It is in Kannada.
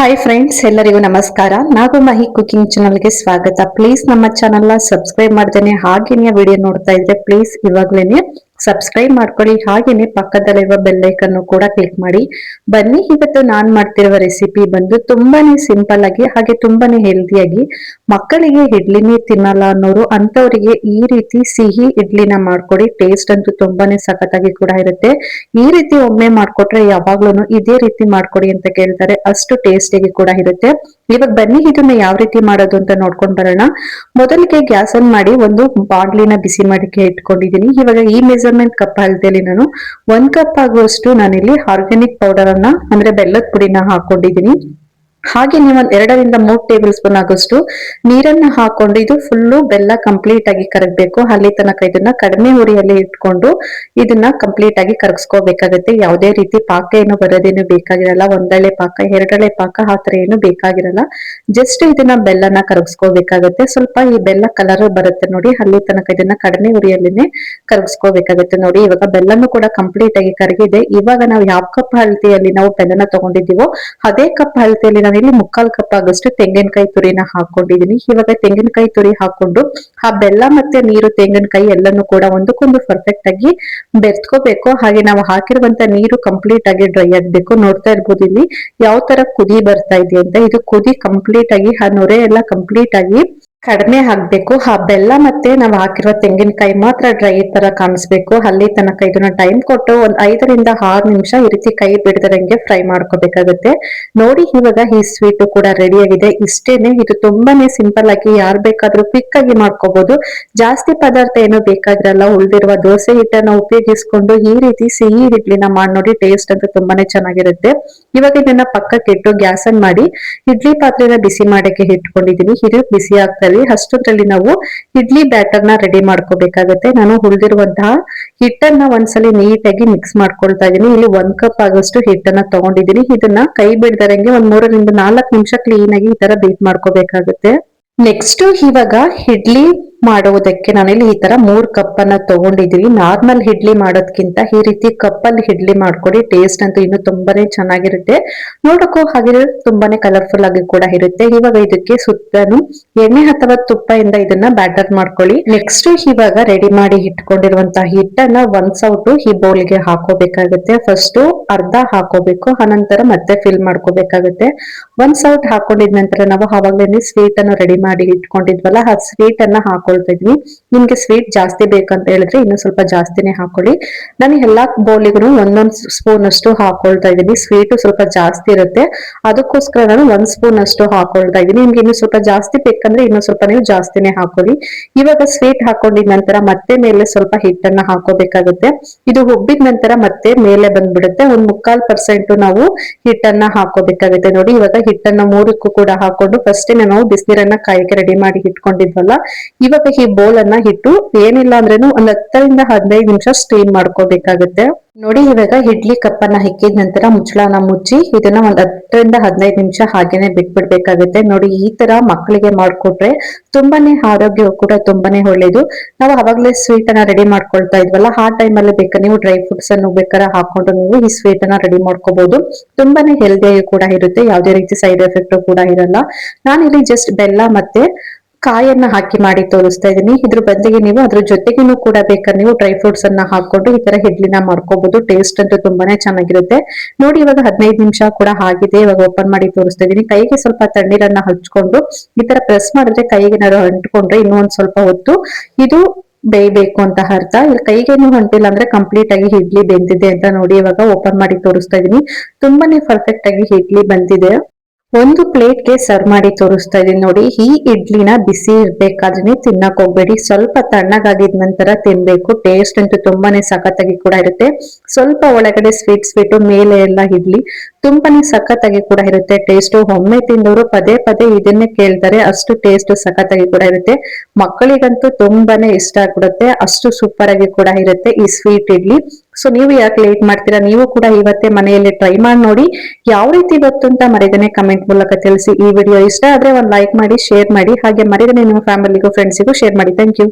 ಹಾಯ್ ಫ್ರೆಂಡ್ಸ್, ಎಲ್ಲರಿಗೂ ನಮಸ್ಕಾರ. ನಾಗಮಹಿ ಕುಕಿಂಗ್ ಚಾನಲ್ಗೆ ಸ್ವಾಗತ. ಪ್ಲೀಸ್ ನಮ್ಮ ಚಾನಲ್ನ ಸಬ್ಸ್ಕ್ರೈಬ್ ಮಾಡ್ದೇನೆ ಹಾಗೇನೆ ವಿಡಿಯೋ ನೋಡ್ತಾ ಇದ್ರೆ ಪ್ಲೀಸ್ ಇವಾಗ್ಲೇನೆ ಸಬ್ಸ್ಕ್ರೈಬ್ ಮಾಡ್ಕೊಳ್ಳಿ. ಹಾಗೇನೆ ಪಕ್ಕದಲ್ಲಿರುವ ಬೆಲ್ ಐಕನ್ ಕೂಡ ಕ್ಲಿಕ್ ಮಾಡಿ. ಬನ್ನಿ, ಇವತ್ತು ನಾನ್ ಮಾಡ್ತಿರುವ ರೆಸಿಪಿ ಬಂದು ತುಂಬಾನೇ ಸಿಂಪಲ್ ಆಗಿ ಹಾಗೆ ತುಂಬಾನೇ ಹೆಲ್ದಿಯಾಗಿ, ಮಕ್ಕಳಿಗೆ ಇಡ್ಲಿನೇ ತಿನ್ನಲ್ಲ ಅನ್ನೋರು ಅಂತವರಿಗೆ ಈ ರೀತಿ ಸಿಹಿ ಇಡ್ಲಿನ ಮಾಡ್ಕೊಡಿ. ಟೇಸ್ಟ್ ಅಂತೂ ತುಂಬಾನೇ ಸಖತ್ತಾಗಿ ಕೂಡ ಇರುತ್ತೆ. ಈ ರೀತಿ ಒಮ್ಮೆ ಮಾಡ್ಕೊಟ್ರೆ ಯಾವಾಗ್ಲೂ ಇದೇ ರೀತಿ ಮಾಡ್ಕೊಡಿ ಅಂತ ಕೇಳ್ತಾರೆ, ಅಷ್ಟು ಟೇಸ್ಟಿಯಾಗಿ ಕೂಡ ಇರುತ್ತೆ. ಇವಾಗ ಬನ್ನಿ ಇದನ್ನ ಯಾವ ರೀತಿ ಮಾಡೋದು ಅಂತ ನೋಡ್ಕೊಂಡ್ ಬರೋಣ. ಮೊದಲಿಗೆ ಗ್ಯಾಸ್ ಆನ್ ಮಾಡಿ ಒಂದು ಬಾಂಡ್ಲಿನ ಬಿಸಿ ಮಾಡಿಕೆ ಇಟ್ಕೊಂಡಿದೀನಿ. ಇವಾಗ ಈ ಮೆಜರ್ಮೆಂಟ್ ಕಪ್ ಅಳತೆಯಲ್ಲಿ ನಾನು 1 ಕಪ್ ಆಗುವಷ್ಟು ನಾನಿಲ್ಲಿ ಆರ್ಗ್ಯಾನಿಕ್ ಪೌಡರ್ ಅನ್ನ ಅಂದ್ರೆ ಬೆಲ್ಲದ ಪುಡಿನ ಹಾಕೊಂಡಿದೀನಿ. ಹಾಗೆ ನೀವು 2 ರಿಂದ 3 ಟೇಬಲ್ ಸ್ಪೂನ್ ಆಗೋಷ್ಟು ನೀರನ್ನ ಹಾಕೊಂಡು ಇದು ಫುಲ್ಲು ಬೆಲ್ಲ ಕಂಪ್ಲೀಟ್ ಆಗಿ ಕರಗಬೇಕು. ಅಲ್ಲಿ ತನಕ ಇದನ್ನ ಕಡಿಮೆ ಉರಿಯಲ್ಲಿ ಇಟ್ಕೊಂಡು ಇದನ್ನ ಕಂಪ್ಲೀಟ್ ಆಗಿ ಕರಗಿಸ್ಕೋಬೇಕಾಗತ್ತೆ. ಯಾವುದೇ ರೀತಿ ಪಾಕ ಏನು ಬರೋದೇನು ಬೇಕಾಗಿರಲ್ಲ. ಒಂದಳೆ ಪಾಕ, 2 ಪಾಕ ಆತರ ಏನು ಬೇಕಾಗಿರಲ್ಲ. ಜಸ್ಟ್ ಇದನ್ನ ಬೆಲ್ಲನ ಕರಗಿಸ್ಕೋಬೇಕಾಗತ್ತೆ. ಸ್ವಲ್ಪ ಈ ಬೆಲ್ಲ ಕಲರ್ ಬರುತ್ತೆ ನೋಡಿ, ಅಲ್ಲಿ ತನಕ ಇದನ್ನ ಕಡಿಮೆ ಉರಿಯಲ್ಲಿನೇ ಕರಗಿಸ್ಕೋಬೇಕಾಗತ್ತೆ. ನೋಡಿ, ಇವಾಗ ಬೆಲ್ಲನು ಕೂಡ ಕಂಪ್ಲೀಟ್ ಆಗಿ ಕರಗಿದೆ. ಇವಾಗ ನಾವು ಯಾವ ಕಪ್ ಅಳತೆಯಲ್ಲಿ ನಾವು ಬೆಲ್ಲನ ತಗೊಂಡಿದ್ದೀವೋ ಅದೇ ಕಪ್ ಅಳತೆಯಲ್ಲಿ ನಾನಿಲ್ಲಿ 3/4 ಕಪ್ ಆಗೋಷ್ಟು ತೆಂಗಿನಕಾಯಿ ತುರಿನ ಹಾಕೊಂಡಿದೀನಿ. ಇವಾಗ ತೆಂಗಿನಕಾಯಿ ತುರಿ ಹಾಕೊಂಡು ಆ ಬೆಲ್ಲ ಮತ್ತೆ ನೀರು, ತೆಂಗಿನಕಾಯಿ ಎಲ್ಲಾನು ಕೂಡ ಒಂದಕ್ಕೊಂದು ಪರ್ಫೆಕ್ಟ್ ಆಗಿ ಬೆರ್ತ್ಕೋಬೇಕು. ಹಾಗೆ ನಾವು ಹಾಕಿರುವಂತ ನೀರು ಕಂಪ್ಲೀಟ್ ಆಗಿ ಡ್ರೈ ಆಗ್ಬೇಕು. ನೋಡ್ತಾ ಇರ್ಬೋದು ಇಲ್ಲಿ ಯಾವ ತರ ಕುದಿ ಬರ್ತಾ ಇದೆ ಅಂತ. ಇದು ಕುದಿ ಕಂಪ್ಲೀಟ್ ಆಗಿ ಆ ನೊರೆ ಎಲ್ಲ ಕಂಪ್ಲೀಟ್ ಆಗಿ ಕಡಿಮೆ ಆಗ್ಬೇಕು. ಆ ಬೆಲ್ಲ ಮತ್ತೆ ನಾವು ಹಾಕಿರೋ ತೆಂಗಿನಕಾಯಿ ಮಾತ್ರ ಡ್ರೈ ತರ ಕಾಣಿಸ್ಬೇಕು. ಅಲ್ಲಿ ತನಕ ಇದನ್ನ ಟೈಮ್ ಕೊಟ್ಟು 5 ರಿಂದ 6 ನಿಮಿಷ ಈ ರೀತಿ ಕೈ ಬಿಡದಂಗೆ ಫ್ರೈ ಮಾಡ್ಕೋಬೇಕಾಗುತ್ತೆ. ನೋಡಿ, ಇವಾಗ ಈ ಸ್ವೀಟ್ ಕೂಡ ರೆಡಿ ಆಗಿದೆ. ಇಷ್ಟೇನೆ, ಇದು ತುಂಬಾನೇ ಸಿಂಪಲ್ ಆಗಿ ಯಾರು ಬೇಕಾದ್ರೂ ಕ್ವಿಕ್ ಆಗಿ ಮಾಡ್ಕೋಬಹುದು. ಜಾಸ್ತಿ ಪದಾರ್ಥ ಏನು ಬೇಕಾಗಿರಲ್ಲ. ಉಳಿದಿರುವ ದೋಸೆ ಹಿಟ್ಟನ್ನ ಉಪಯೋಗಿಸ್ಕೊಂಡು ಈ ರೀತಿ ಸಿಹಿ ಇಡ್ಲಿನ ಮಾಡಿ ನೋಡಿ. ಟೇಸ್ಟ್ ಅಂತೂ ತುಂಬಾನೇ ಚೆನ್ನಾಗಿರುತ್ತೆ. ಇವಾಗ ಇದನ್ನ ಪಕ್ಕಕ್ಕೆ ಇಟ್ಟು ಗ್ಯಾಸ್ ಆನ್ ಮಾಡಿ ಇಡ್ಲಿ ಪಾತ್ರೆನ ಬಿಸಿ ಮಾಡಕ್ಕೆ ಇಟ್ಕೊಂಡಿದೀನಿ. ಇದು ಬಿಸಿ ಆಗ್ತಾ ಅಷ್ಟೊತ್ತಲ್ಲಿ ನಾವು ಇಡ್ಲಿ ಬ್ಯಾಟರ್ ನ ರೆಡಿ ಮಾಡ್ಕೋಬೇಕಾಗತ್ತೆ. ನಾನು ಉಳಿದಿರುವಂತಹ ಹಿಟ್ಟನ್ನ ಒಂದ್ಸಲಿ ನೀಟಾಗಿ ಮಿಕ್ಸ್ ಮಾಡ್ಕೊಳ್ತಾ ಇದೀನಿ. ಇಲ್ಲಿ 1 ಕಪ್ ಆಗೋಷ್ಟು ಹಿಟ್ಟನ್ನ ತಗೊಂಡಿದೀನಿ. ಇದನ್ನ ಕೈ ಬಿಡ್ದಾರಂಗೆ 3 ರಿಂದ 4 ನಿಮಿಷ ಕ್ಲೀನ್ ಆಗಿ ಈ ತರ ಬೀಟ್ ಮಾಡ್ಕೋಬೇಕಾಗುತ್ತೆ. ನೆಕ್ಸ್ಟ್ ಇವಾಗ ಇಡ್ಲಿ ಮಾಡುವುದಕ್ಕೆ ನಾನಿಲ್ಲಿ ಈ ತರ 3 ಕಪ್ ಅನ್ನ ತಗೊಂಡಿದೀನಿ. ನಾರ್ಮಲ್ ಇಡ್ಲಿ ಮಾಡೋದ್ಕಿಂತ ಈ ರೀತಿ ಕಪ್ ಅಲ್ಲಿ ಇಡ್ಲಿ ಮಾಡ್ಕೊಡಿ. ಟೇಸ್ಟ್ ಅಂತೂ ಇನ್ನು ತುಂಬಾನೇ ಚೆನ್ನಾಗಿರುತ್ತೆ. ನೋಡಕ್ಕೂ ಹಾಗೆ ತುಂಬಾನೇ ಕಲರ್ಫುಲ್ ಆಗಿ ಕೂಡ ಇರುತ್ತೆ. ಇವಾಗ ಇದಕ್ಕೆ ಸುತ್ತಲೂ ಎಣ್ಣೆ ಅಥವಾ ತುಪ್ಪದಿಂದ ಇದನ್ನ ಬ್ಯಾಟರ್ ಮಾಡ್ಕೊಳ್ಳಿ. ನೆಕ್ಸ್ಟ್ ಇವಾಗ ರೆಡಿ ಮಾಡಿ ಇಟ್ಕೊಂಡಿರುವಂತಹ ಹಿಟ್ಟನ್ನ ಒಂದ್ ಸೌಟು ಈ ಬೌಲ್ಗೆ ಹಾಕೋಬೇಕಾಗುತ್ತೆ. ಫಸ್ಟ್ ಅರ್ಧ ಹಾಕೋಬೇಕು, ಅನಂತರ ಮತ್ತೆ ಫಿಲ್ ಮಾಡ್ಕೋಬೇಕಾಗುತ್ತೆ. ಒಂದ್ ಸೌಟ್ ಹಾಕೊಂಡಿದ ನಂತರ ನಾವು ಆವಾಗಲೇ ಸ್ವೀಟ್ ಅನ್ನು ರೆಡಿ ಮಾಡಿ ಇಟ್ಕೊಂಡಿದ್ವಲ್ಲ, ಆ ಸ್ವೀಟ್ ಅನ್ನ ಹಾಕೊಳ್ತಾ ಇದ್ವಿ. ನಿಮ್ಗೆ ಸ್ವೀಟ್ ಜಾಸ್ತಿ ಬೇಕಂತ ಹೇಳಿದ್ರೆ ಇನ್ನು ಸ್ವಲ್ಪ ಜಾಸ್ತಿನೇ ಹಾಕೊಳ್ಳಿ. ನಾನು ಎಲ್ಲಾ ಬೌಲಿಗೂ 1 ಸ್ಪೂನ್ ಅಷ್ಟು ಹಾಕೊಳ್ತಾ ಇದೀನಿ. ಸ್ವೀಟ್ ಸ್ವಲ್ಪ ಜಾಸ್ತಿ ಇರುತ್ತೆ, ಅದಕ್ಕೋಸ್ಕರ ನಾನು 1 ಸ್ಪೂನ್ ಅಷ್ಟು ಹಾಕೊಳ್ತಾ ಇದೀನಿ. ನಿಮ್ಗೆ ಇನ್ನು ಸ್ವಲ್ಪ ಜಾಸ್ತಿ ಬೇಕಂದ್ರೆ ಇನ್ನು ಸ್ವಲ್ಪ ನೀವು ಜಾಸ್ತಿನೇ ಹಾಕೊಳ್ಳಿ. ಇವಾಗ ಸ್ವೀಟ್ ಹಾಕೊಂಡಿದ ನಂತರ ಮತ್ತೆ ಮೇಲೆ ಸ್ವಲ್ಪ ಹಿಟ್ಟನ್ನ ಹಾಕೋಬೇಕಾಗುತ್ತೆ. ಇದು ಹುಬ್ಬಿದ ನಂತರ ಮತ್ತೆ ಮೇಲೆ ಬಂದ್ಬಿಡುತ್ತೆ. 1/4% ನಾವು ಹಿಟ್ಟನ್ನ ಹಾಕೋಬೇಕಾಗುತ್ತೆ. ನೋಡಿ, ಇವಾಗ ಹಿಟ್ಟನ್ನ 3ಕ್ಕೂ ಕೂಡ ಹಾಕೊಂಡು ಫಸ್ಟ್ ನಾವು ಬಿಸಿನೀರನ್ನ ಕಾಯಕ್ಕೆ ರೆಡಿ ಮಾಡಿ ಇಟ್ಕೊಂಡಿದ್ವಲ್ಲ, ಇವಾಗ ಈ ಬೋಲ್ ಅನ್ನ ಇಟ್ಟು ಏನಿಲ್ಲ ಅಂದ್ರೇನು 10 ರಿಂದ 15 ನಿಮಿಷ ಸ್ಟೀಮ್ ಮಾಡ್ಕೋಬೇಕಾಗುತ್ತೆ. ನೋಡಿ, ಇವಾಗ ಇಡ್ಲಿ ಕಪ್ಪನ್ನ ಹಿಕ್ಕಿದ ನಂತರ ಮುಚ್ಚಳನ ಮುಚ್ಚಿ ಇದನ್ನ 10 ರಿಂದ 15 ನಿಮಿಷ ಹಾಗೇನೆ ಬಿಟ್ಬಿಡ್ಬೇಕಾಗುತ್ತೆ. ನೋಡಿ, ಈ ತರ ಮಕ್ಕಳಿಗೆ ಮಾಡ್ಕೊಟ್ರೆ ತುಂಬಾನೇ ಆರೋಗ್ಯವು ಕೂಡ ತುಂಬಾನೇ ಒಳ್ಳೇದು. ನಾವು ಅವಾಗ್ಲೇ ಸ್ವೀಟ್ ಅನ್ನ ರೆಡಿ ಮಾಡ್ಕೊಳ್ತಾ ಇದ್ವಲ್ಲ, ಆ ಟೈಮ್ ಅಲ್ಲಿ ಬೇಕಾದ್ರೆ ನೀವು ಡ್ರೈ ಫ್ರೂಟ್ಸ್ ಅನ್ನು ಬೇಕಾದ್ರೆ ಹಾಕೊಂಡು ನೀವು ಈ ಸ್ವೀಟ್ ಅನ್ನ ರೆಡಿ ಮಾಡ್ಕೋಬಹುದು. ತುಂಬಾನೇ ಹೆಲ್ದಿಯಾಗಿ ಕೂಡ ಇರುತ್ತೆ. ಯಾವುದೇ ರೀತಿ ಸೈಡ್ ಎಫೆಕ್ಟ್ ಕೂಡ ಇರಲ್ಲ. ನಾನಿಲ್ಲಿ ಜಸ್ಟ್ ಬೆಲ್ಲ ಮತ್ತೆ ಕಾಯನ್ನ ಹಾಕಿ ಮಾಡಿ ತೋರಿಸ್ತಾ ಇದೀನಿ. ಇದ್ರ ಬದಲಿಗೆ ನೀವು ಅದ್ರ ಜೊತೆಗೇನು ಕೂಡ ಬೇಕಾದ್ರೆ ನೀವು ಡ್ರೈ ಫ್ರೂಟ್ಸ್ ಅನ್ನ ಹಾಕೊಂಡು ಈ ತರ ಇಡ್ಲಿನ ಮಾಡ್ಕೋಬಹುದು. ಟೇಸ್ಟ್ ಅಂತೂ ತುಂಬಾನೇ ಚೆನ್ನಾಗಿರುತ್ತೆ. ನೋಡಿ, ಇವಾಗ 15 ನಿಮಿಷ ಕೂಡ ಆಗಿದೆ. ಇವಾಗ ಓಪನ್ ಮಾಡಿ ತೋರಿಸ್ತಾ ಇದೀನಿ. ಕೈಗೆ ಸ್ವಲ್ಪ ತಣ್ಣೀರನ್ನ ಹಚ್ಕೊಂಡು ಈ ತರ ಪ್ರೆಸ್ ಮಾಡಿದ್ರೆ ಕೈಗೆ ಏನಾದ್ರು ಅಂಟ್ಕೊಂಡ್ರೆ ಇನ್ನೂ ಒಂದ್ ಸ್ವಲ್ಪ ಹೊತ್ತು ಇದು ಬೇಯಬೇಕು ಅಂತ ಅರ್ಥ. ಇಲ್ಲಿ ಕೈಗೇನು ಅಂಟಿಲ್ಲ ಅಂದ್ರೆ ಕಂಪ್ಲೀಟ್ ಆಗಿ ಇಡ್ಲಿ ಬೆಂದಿದೆ ಅಂತ. ನೋಡಿ, ಇವಾಗ ಓಪನ್ ಮಾಡಿ ತೋರಿಸ್ತಾ ಇದೀನಿ. ತುಂಬಾನೇ ಪರ್ಫೆಕ್ಟ್ ಆಗಿ ಇಡ್ಲಿ ಬಂದಿದೆ. ಒಂದು ಪ್ಲೇಟ್ಗೆ ಸರ್ವ್ ಮಾಡಿ ತೋರಿಸ್ತಾ ಇದೀನಿ. ನೋಡಿ, ಈ ಇಡ್ಲಿನ ಬಿಸಿ ಇರ್ಬೇಕಾದ್ರೆ ತಿನ್ನಕ್ ಹೋಗ್ಬೇಡಿ. ಸ್ವಲ್ಪ ತಣ್ಣಗಾಗಿದ ನಂತರ ತಿನ್ಬೇಕು. ಟೇಸ್ಟ್ ಅಂತೂ ತುಂಬಾನೇ ಸಖತ್ತಾಗಿ ಕೂಡ ಇರುತ್ತೆ. ಸ್ವಲ್ಪ ಒಳಗಡೆ ಸ್ವೀಟ್ ಮೇಲೆ ಎಲ್ಲ ಇಡ್ಲಿ ತುಂಬಾನೇ ಸಖತ್ತಾಗಿ ಕೂಡ ಇರುತ್ತೆ. ಟೇಸ್ಟ್ ಒಮ್ಮೆ ತಿಂದವರು ಪದೇ ಪದೇ ಇದನ್ನೇ ಕೇಳ್ತಾರೆ, ಅಷ್ಟು ಟೇಸ್ಟ್ ಸಖತ್ತಾಗಿ ಕೂಡ ಇರುತ್ತೆ. ಮಕ್ಕಳಿಗಂತೂ ತುಂಬಾನೇ ಇಷ್ಟ ಆಗ್ಬಿಡುತ್ತೆ. ಅಷ್ಟು ಸೂಪರ್ ಆಗಿ ಕೂಡ ಇರುತ್ತೆ ಈ ಸ್ವೀಟ್ ಇಡ್ಲಿ. ಸೊ ನೀವು ಯಾಕೆ ಲೇಟ್ ಮಾಡ್ತೀರಾ? ನೀವು ಕೂಡ ಇವತ್ತೇ ಮನೆಯಲ್ಲಿ ಟ್ರೈ ಮಾಡಿ ನೋಡಿ. ಯಾವ ರೀತಿ ಗೊತ್ತು ಅಂತ ಮರಿದನೆ ಕಮೆಂಟ್ ಮೂಲಕ ತಿಳಿಸಿ. ಈ ವಿಡಿಯೋ ಇಷ್ಟ ಆದ್ರೆ ಒಂದು ಲೈಕ್ ಮಾಡಿ, ಶೇರ್ ಮಾಡಿ, ಹಾಗೆ ಮರಿದನೆ ನಿಮ್ಮ ಫ್ಯಾಮಿಲಿಗೂ ಫ್ರೆಂಡ್ಸಿಗೂ ಶೇರ್ ಮಾಡಿ. Thank you.